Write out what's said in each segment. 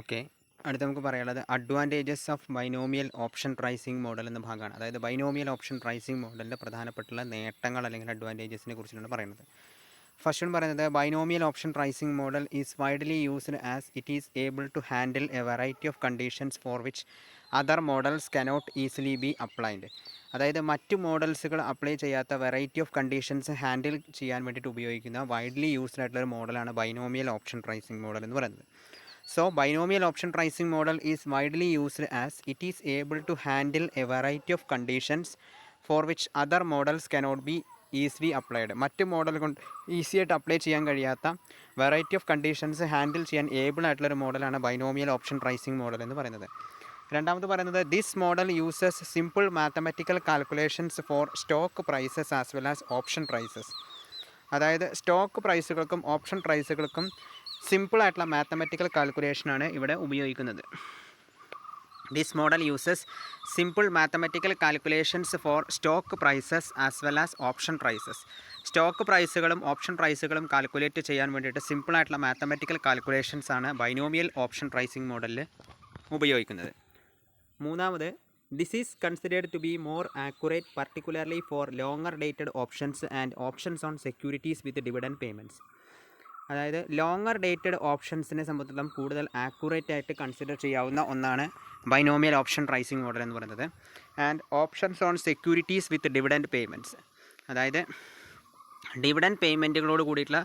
Okay. അടുത്ത നമുക്ക് പറയാനുള്ളത് advantages of binomial option pricing model എന്ന ഭാഗമാണ്. അതായത് ബൈനോമിയൽ ഓപ്ഷൻ പ്രൈസിംഗ് മോഡലിൻ്റെ പ്രധാനപ്പെട്ടുള്ള നേട്ടങ്ങൾ അല്ലെങ്കിൽ അഡ്വാൻറ്റേജസിനെ കുറിച്ചാണ് പറയുന്നത്. ഫസ്റ്റ് വൺ പറയുന്നത് binomial option pricing model is widely used as it is able to handle a variety of conditions for which other models cannot easily be applied. അതായത് മറ്റു മോഡൽസുകൾ അപ്ലൈ ചെയ്യാത്ത വെറൈറ്റി ഓഫ് കണ്ടീഷൻസ് ഹാൻഡിൽ ചെയ്യാൻ വേണ്ടിയിട്ട് ഉപയോഗിക്കുന്ന widely used ആയിട്ടുള്ള ഒരു മോഡലാണ് ബൈനോമിയൽ ഓപ്ഷൻ പ്രൈസിംഗ് മോഡൽ എന്ന് പറയുന്നത്. So, binomial option pricing model is widely used as it is able to handle a variety of conditions for which other models cannot be easily applied. മറ്റ് model കൊണ്ട് easy ആയിട്ട് apply ചെയ്യാൻ കഴിയാത്ത variety of conditions handle ചെയ്യാൻ able ആയിട്ടുള്ളൊരു മോഡലാണ് binomial option pricing model എന്ന് പറയുന്നത്. രണ്ടാമത് പറയുന്നത് this model uses simple mathematical calculations for stock prices as well as option prices. അതായത് സ്റ്റോക്ക് പ്രൈസുകൾക്കും ഓപ്ഷൻ പ്രൈസുകൾക്കും സിമ്പിളായിട്ടുള്ള മാത്തമാറ്റിക്കൽ കാൽക്കുലേഷനാണ് ഇവിടെ ഉപയോഗിക്കുന്നത്. This model uses simple mathematical calculations for stock prices as well as option prices. Stock പ്രൈസുകളും option പ്രൈസുകളും calculate ചെയ്യാൻ വേണ്ടിയിട്ട് സിമ്പിളായിട്ടുള്ള മാത്തമാറ്റിക്കൽ കാൽക്കുലേഷൻസ് ആണ് ബൈനോമിയൽ ഓപ്ഷൻ പ്രൈസിംഗ് മോഡലിൽ ഉപയോഗിക്കുന്നത്. മൂന്നാമത് this is considered to be more accurate particularly for longer dated options and options on securities with dividend payments. അതായത് ലോങ്ങർ ഡേറ്റഡ് ഓപ്ഷൻസിനെ സംബന്ധിച്ചിടത്തോളം കൂടുതൽ ആക്യുറേറ്റ് ആയിട്ട് കൺസിഡർ ചെയ്യാവുന്ന ഒന്നാണ് ബൈനോമിയൽ ഓപ്ഷൻ പ്രൈസിംഗ് മോഡൽ എന്ന് പറയുന്നത്. And options on securities with dividend payments, അതായത് ഡിവിഡൻഡ് പേയ്മെൻറ്റുകളോട് കൂടിയിട്ടുള്ള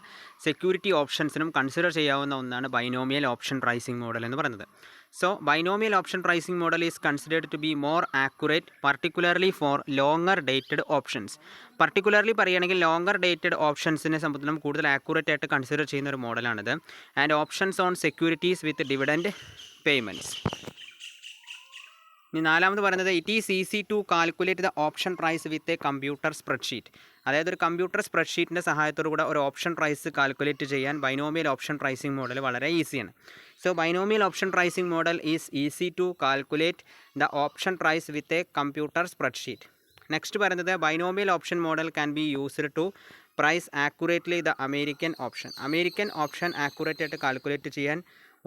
സെക്യൂരിറ്റി ഓപ്ഷൻസിനും കൺസിഡർ ചെയ്യാവുന്ന ഒന്നാണ് ബൈനോമിയൽ ഓപ്ഷൻ പ്രൈസിംഗ് മോഡൽ എന്ന് പറയുന്നത്. So, binomial option pricing model is considered to be more accurate particularly for longer dated options. Particularly പറയുകയാണെങ്കിൽ longer dated ഓപ്ഷൻസിനെ സംബന്ധിച്ചിടത്തോളം കൂടുതൽ ആക്യുറേറ്റ് ആയിട്ട് കൺസിഡർ ചെയ്യുന്ന ഒരു മോഡലാണിത്. And options on securities with dividend payments. ഇനി നാലാമത് പറയുന്നത് it is easy to calculate the option price with a computer spreadsheet. അതായത് ഒരു കമ്പ്യൂട്ടർ സ്പ്രെഡ്ഷീറ്റിൻ്റെ സഹായത്തോടു കൂടെ ഒരു ഓപ്ഷൻ പ്രൈസ് കാൽക്കുലേറ്റ് ചെയ്യാൻ ബൈനോമിയൽ ഓപ്ഷൻ പ്രൈസിംഗ് മോഡൽ വളരെ ഈസിയാണ്. So binomial option pricing model is easy to calculate the option price with a computer spreadsheet. Next പറയുന്നത് binomial option model can be used to price accurately the American option. American option accurate ആയിട്ട് calculate ചെയ്യാൻ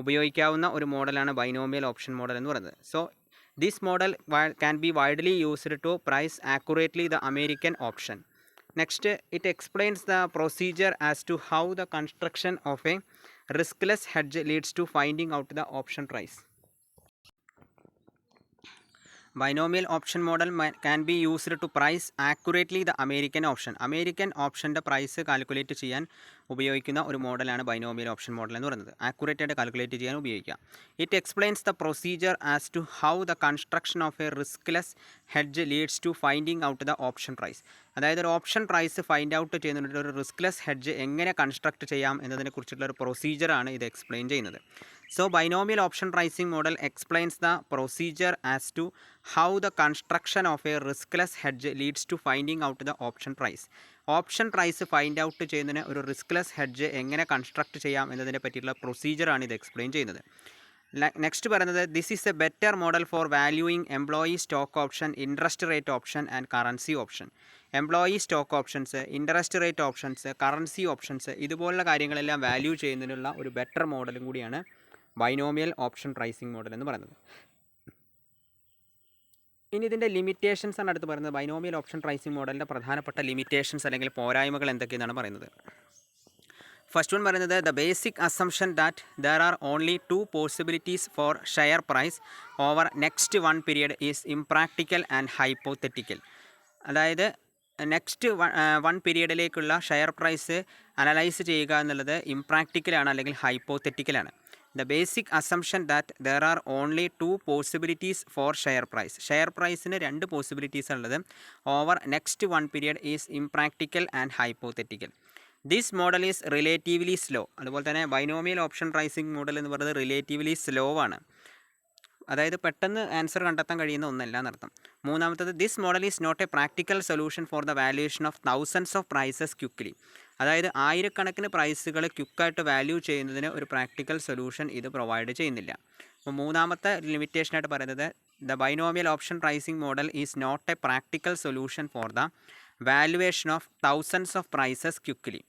ഉപയോഗിക്കാവുന്ന ഒരു മോഡലാണ് binomial option model എന്ന് പറയുന്നത്. So this model can be widely used to price accurately the American option. Next, it explains the procedure as to how the construction of a riskless hedge leads to finding out the option price. Binomial option model can be used to price accurately the American option. American ഓപ്ഷൻ്റെ price calculate ചെയ്യാൻ ഉപയോഗിക്കുന്ന ഒരു മോഡലാണ് binomial option model എന്ന് പറയുന്നത്. Accurate ആയിട്ട് calculate ചെയ്യാൻ ഉപയോഗിക്കാം. It explains the procedure as to how the construction of a riskless hedge leads to finding out the option price. അതായത് ഒരു ഓപ്ഷൻ പ്രൈസ് ഫൈൻഡ് ഔട്ട് ചെയ്യുന്നതിന് ഒരു റിസ്ക്ലെസ് ഹെഡ്ജ് എങ്ങനെ കൺസ്ട്രക്ട് ചെയ്യാം എന്നതിനെക്കുറിച്ചുള്ള ഒരു പ്രൊസീജിയറാണ് ഇത് എക്സ്പ്ലെയിൻ ചെയ്യുന്നത്. So, binomial option pricing model explains the procedure as to how the construction of a riskless hedge leads to finding out the option price. Option price find out ചെയ്യുന്നതിന് ഒരു riskless hedge എങ്ങനെ construct ചെയ്യാം എന്നതിനെ പറ്റിയുള്ള പ്രൊസീജിയറാണ് ഇത് explain ചെയ്യുന്നത്. Next പറയുന്നത് this is a better model for valuing employee stock option, interest rate option and currency option. Employee stock options, interest rate options, currency options ഇതുപോലുള്ള കാര്യങ്ങളെല്ലാം വാല്യൂ ചെയ്യുന്നതിനുള്ള ഒരു ബെറ്റർ മോഡലും കൂടിയാണ് ബൈനോമിയൽ ഓപ്ഷൻ പ്രൈസിംഗ് മോഡൽ എന്ന് പറയുന്നത്. ഇനി ഇതിൻ്റെ ലിമിറ്റേഷൻസ് ആണ് അടുത്ത് പറയുന്നത്. ബൈനോമിയൽ ഓപ്ഷൻ പ്രൈസിംഗ് മോഡലിൻ്റെ പ്രധാനപ്പെട്ട ലിമിറ്റേഷൻസ് അല്ലെങ്കിൽ പോരായ്മകൾ എന്തൊക്കെയെന്നാണ് പറയുന്നത്. ഫസ്റ്റ് വൺ പറയുന്നത് the basic assumption that there are only 2 possibilities for share price over next 1 period is impractical and hypothetical. അതായത് നെക്സ്റ്റ് 1 പീരിയഡിലേക്കുള്ള ഷെയർ പ്രൈസ് അനലൈസ് ചെയ്യുക എന്നുള്ളത് ഇംപ്രാക്ടിക്കലാണ് അല്ലെങ്കിൽ ഹൈപ്പോത്തറ്റിക്കലാണ്. The basic assumption that there are only 2 possibilities for share price. Share പ്രൈസിന് 2 possibilities ഉള്ളത്. Over next 1 period is impractical and hypothetical. This model is relatively slow. അതുപോലെ തന്നെ ബൈനോമിയൽ ഓപ്ഷൻ പ്രൈസിംഗ് മോഡൽ എന്ന് പറയുന്നത് റിലേറ്റീവ്ലി സ്ലോ ആണ്. അതായത് പെട്ടെന്ന് answer കണ്ടെത്താൻ കഴിയുന്ന ഒന്നല്ല എന്നർത്ഥം. മൂന്നാമത്തത് this model is not a practical solution for the valuation of thousands of prices quickly. അതായത് ആയിരക്കണക്കിന് പ്രൈസുകൾ ക്വിക്കായിട്ട് വാല്യൂ ചെയ്യുന്നതിന് ഒരു പ്രാക്ടിക്കൽ സൊല്യൂഷൻ ഇത് പ്രൊവൈഡ് ചെയ്യുന്നില്ല. അപ്പോൾ മൂന്നാമത്തെ ലിമിറ്റേഷനായിട്ട് പറയുന്നത് the binomial option pricing model is not a practical solution for the valuation of thousands of prices quickly.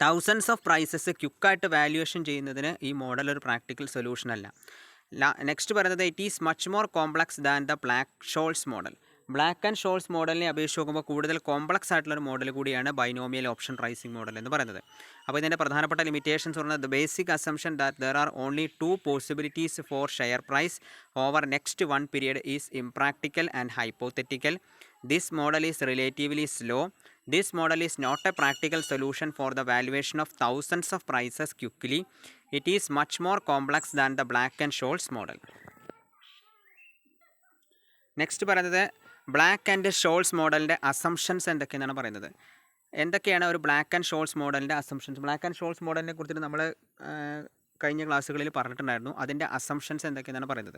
Thousands of prices ക്വിക്കായിട്ട് വാല്യുവേഷൻ ചെയ്യുന്നതിന് ഈ മോഡൽ ഒരു പ്രാക്ടിക്കൽ സൊല്യൂഷൻ അല്ല. നെക്സ്റ്റ് പറയുന്നത് it is much more complex than the Black Scholes model. Black and Scholes മോഡലിനെ അപേക്ഷിച്ച് നോക്കുമ്പോൾ കൂടുതൽ കോംപ്ലക്സ് ആയിട്ടുള്ളൊരു മോഡൽ കൂടിയാണ് ബൈനോമിയൽ ഓപ്ഷൻ പ്രൈസിംഗ് മോഡൽ എന്ന് പറയുന്നത്. അപ്പോൾ ഇതിൻ്റെ പ്രധാനപ്പെട്ട ലിമിറ്റേഷൻസ് പറയുന്നത് basic assumption that there are only 2 possibilities for share price over next 1 period is impractical and hypothetical. This model is relatively slow. This model is not a practical solution for the valuation of thousands of prices quickly. It is much more complex than the Black and Scholes model. Next പറയുന്നത് Black and Scholes മോഡലിൻ്റെ assumptions എന്തൊക്കെയെന്നാണ് പറയുന്നത്. എന്തൊക്കെയാണ് ഒരു Black and Scholes മോഡലിൻ്റെ assumptions? Black and Scholes മോഡലിനെ കുറിച്ചിട്ട് നമ്മൾ കഴിഞ്ഞ ക്ലാസ്സുകളിൽ പറഞ്ഞിട്ടുണ്ടായിരുന്നു. അതിൻ്റെ അസംഷൻസ് എന്തൊക്കെയെന്നാണ് പറയുന്നത്.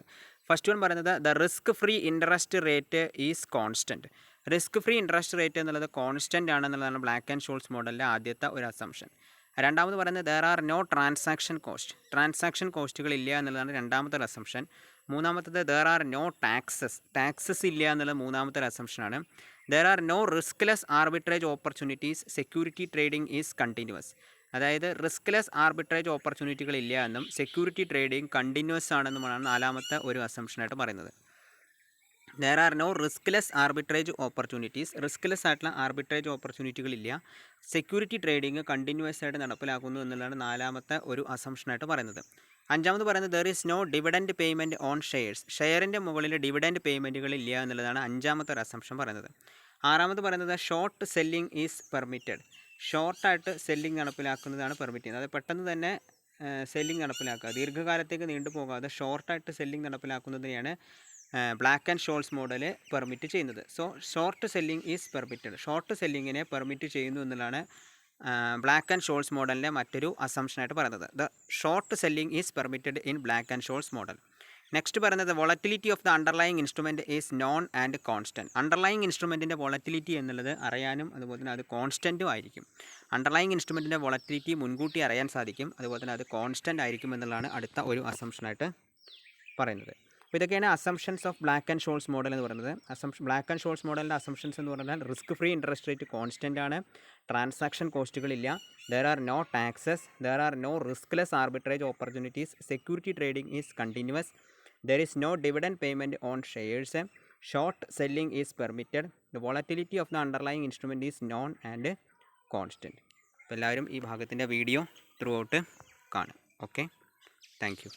ഫസ്റ്റ് വൺ പറയുന്നത് the risk free interest rate is constant. Risk free interest rate എന്നുള്ളത് കോൺസ്റ്റൻ്റ് ആണെന്നുള്ളതാണ് ബ്ലാക്ക് ആൻഡ് ഷോൾസ് മോഡലിൻ്റെ ആദ്യത്തെ ഒരു അസംഷൻ. രണ്ടാമത് പറയുന്നത് there are no transaction cost. Transaction കോസ്റ്റുകൾ ഇല്ല എന്നുള്ളതാണ് രണ്ടാമത്തെ ഒരു അസംഷൻ. മൂന്നാമത്തത് ദർ ആർ നോ ടാക്സസ് ഇല്ല എന്നുള്ളത് മൂന്നാമത്തെ ഒരു അസംഷനാണ്. There are no riskless arbitrage opportunities. Security trading is continuous. അതായത് റിസ്ക്ലെസ് ആർബിട്രേജ് ഓപ്പർച്യൂണിറ്റികൾ ഇല്ല എന്നും സെക്യൂരിറ്റി ട്രേഡിംഗ് കണ്ടിന്യൂസ് ആണെന്നുമാണ് നാലാമത്തെ ഒരു അസംഷനായിട്ട് പറയുന്നത്. There are no riskless arbitrage opportunities. Riskless ആയിട്ടുള്ള ആർബിട്രേജ് ഓപ്പർച്യൂണിറ്റികളില്ല. സെക്യൂരിറ്റി ട്രേഡിംഗ് കണ്ടിന്യൂസ് ആയിട്ട് നടപ്പിലാക്കുന്നു എന്നുള്ളതാണ് നാലാമത്തെ ഒരു അസംഷനായിട്ട് പറയുന്നത്. അഞ്ചാമത് പറയുന്നത് there is no dividend payment on shares. ഷെയറിൻ്റെ മുകളിൽ ഡിവിഡൻഡ് പേയ്മെൻറ്റുകൾ ഇല്ല എന്നുള്ളതാണ് അഞ്ചാമത്തെ ഒരു അസംഷൻ പറയുന്നത്. ആറാമത് പറയുന്നത് ഷോർട്ട് സെല്ലിംഗ് ഈസ് പെർമിറ്റഡ്. ഷോർട്ടായിട്ട് സെല്ലിംഗ് നടപ്പിലാക്കുന്നതാണ് പെർമിറ്റ് ചെയ്യുന്നത്. അത് പെട്ടെന്ന് തന്നെ സെല്ലിംഗ് നടപ്പിലാക്കുക, ദീർഘകാലത്തേക്ക് നീണ്ടുപോകാതെ ഷോർട്ടായിട്ട് സെല്ലിംഗ് നടപ്പിലാക്കുന്നതിനെയാണ് Black and Scholes model permit ചെയ്യുന്നത്. So short selling is permitted. Short സെല്ലിങ്ങിനെ പെർമിറ്റ് ചെയ്യുന്നു എന്നുള്ളതാണ് ബ്ലാക്ക് ആൻഡ് ഷോൾസ് മോഡലിൻ്റെ മറ്റൊരു അസംഷനായിട്ട് പറയുന്നത്. The short selling is permitted in Black and Scholes model. Next പറയുന്നത് volatility of the underlying instrument is known and constant. Underlying ഇൻസ്ട്രുമെൻറ്റിൻ്റെ volatility എന്നുള്ളത് അറിയാനും അതുപോലെ തന്നെ അത് കോൺസ്റ്റൻറ്റും ആയിരിക്കും. അണ്ടർലൈങ് ഇൻസ്ട്രുമെൻറ്റിൻ്റെ വോളറ്റിലിറ്റി മുൻകൂട്ടി അറിയാൻ സാധിക്കും, അതുപോലെ തന്നെ അത് കോൺസ്റ്റൻ്റ് ആയിരിക്കും എന്നുള്ളതാണ് അടുത്ത ഒരു അസംഷനായിട്ട് പറയുന്നത്. അപ്പോൾ ഇതൊക്കെയാണ് assumptions of Black and Scholes model എന്ന് പറയുന്നത്. ബ്ലാക്ക് ആൻഡ് ഷോൾസ് മോഡലിൻ്റെ അസംഷൻസ് എന്ന് പറഞ്ഞാൽ risk free interest rate constant ആണ്, ട്രാൻസാക്ഷൻ കോസ്റ്റുകളില്ല, there are no taxes, there are no riskless arbitrage opportunities, security trading is continuous, there is no dividend payment on shares, short selling is permitted, the volatility of the underlying instrument is known and constant. അപ്പോൾ എല്ലാവരും ഈ ഭാഗത്തിൻ്റെ video through out കാണും. Okay, thank you.